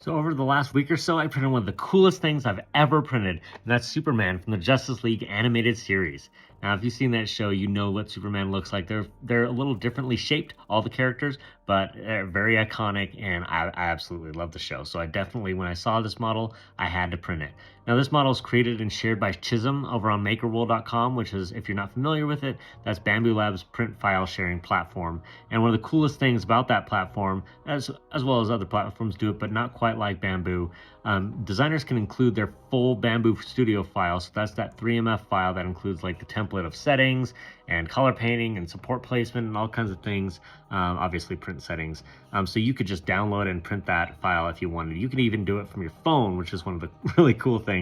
So over the last week or so, I printed one of the coolest things I've ever printed, and that's Superman from the Justice League animated series. Now, if you've seen that show, you know what Superman looks like. They're a little differently shaped, all the characters, but they're very iconic, and I absolutely love the show. So I definitely, when I saw this model, I had to print it. Now, this model is created and shared by Chisholm over on MakerWorld.com, which is, if you're not familiar with it, that's Bamboo Labs' print file sharing platform. And one of the coolest things about that platform, as well as other platforms do it, but not quite like Bamboo, designers can include their full Bamboo Studio file. So that's that 3MF file that includes like the template of settings and color painting and support placement and all kinds of things, obviously print settings. So you could just download and print that file if you wanted. You can even do it from your phone, which is one of the really cool things.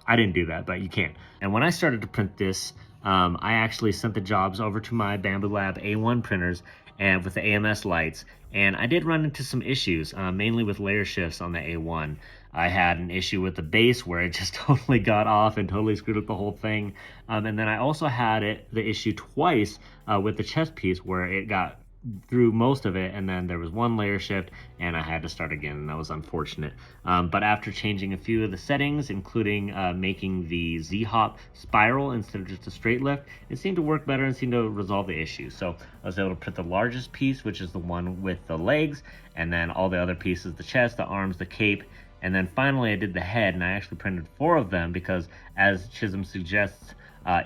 I didn't do that, but you can. And when I started to print this, I actually sent the jobs over to my Bamboo Lab A1 printers and with the AMS lights, and I did run into some issues, mainly with layer shifts on the A1. I had an issue with the base where it just totally got off and totally screwed up the whole thing. And then I also had the issue twice with the chest piece where it got through most of it, and then there was one layer shift and I had to start again, and that was unfortunate. But after changing a few of the settings, including making the Z-hop spiral instead of just a straight lift, it seemed to work better and seemed to resolve the issue. So I was able to print the largest piece, which is the one with the legs, and then all the other pieces, the chest, the arms, the cape, and then finally I did the head, and I actually printed 4 of them because, as Chisholm suggests,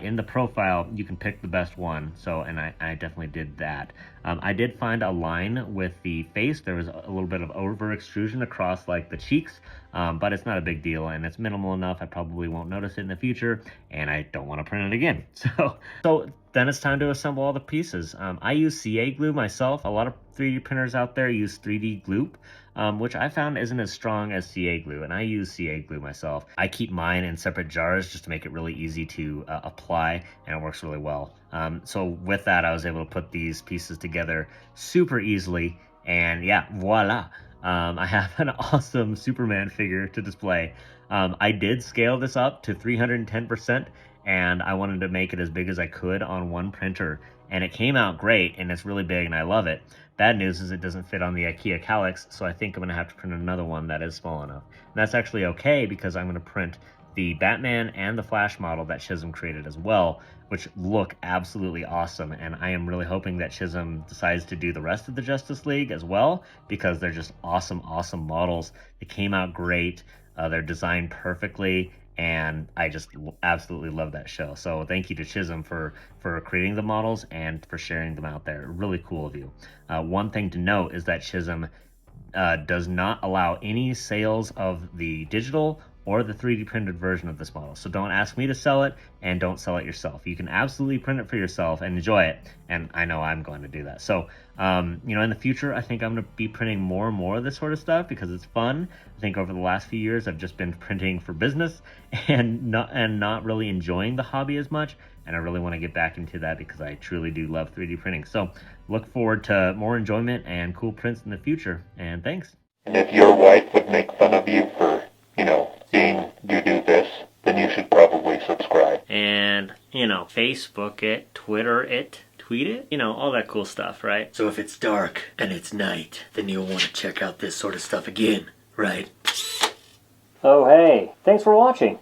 in the profile, you can pick the best one. So, and I definitely did that. I did find a line with the face. There was a little bit of over extrusion across like the cheeks, but it's not a big deal and it's minimal enough. I probably won't notice it in the future, and I don't want to print it again. So then it's time to assemble all the pieces. I use CA glue myself. A lot of 3D printers out there use 3D glue, which I found isn't as strong as CA glue, and I use CA glue myself. I keep mine in separate jars just to make it really easy to apply, and it works really well. So with that, I was able to put these pieces together super easily, and yeah, voila. I have an awesome Superman figure to display. I did scale this up to 310%, and I wanted to make it as big as I could on one printer, and it came out great, and it's really big, and I love it. Bad news is it doesn't fit on the IKEA Calyx, so I think I'm gonna have to print another one that is small enough. And that's actually okay, because I'm gonna print the Batman and the Flash model that Chisholm created as well, which look absolutely awesome. And I am really hoping that Chisholm decides to do the rest of the Justice League as well, because they're just awesome, awesome models. They came out great, they're designed perfectly, and I just absolutely love that show. So thank you to Chisholm for creating the models and for sharing them out there. Really cool of you. One thing to note is that Chisholm does not allow any sales of the digital or the 3D printed version of this model. So don't ask me to sell it, and don't sell it yourself. You can absolutely print it for yourself and enjoy it, and I know I'm going to do that. So, you know, in the future, I think I'm gonna be printing more and more of this sort of stuff because it's fun. I think over the last few years, I've just been printing for business and not really enjoying the hobby as much, and I really wanna get back into that because I truly do love 3D printing. So look forward to more enjoyment and cool prints in the future, and thanks. And if your wife would make fun of you for, seeing you do this, then you should probably subscribe. And, Facebook it, Twitter it, tweet it, all that cool stuff, right? So if it's dark and it's night, then you'll want to check out this sort of stuff again, right? Oh, hey, thanks for watching.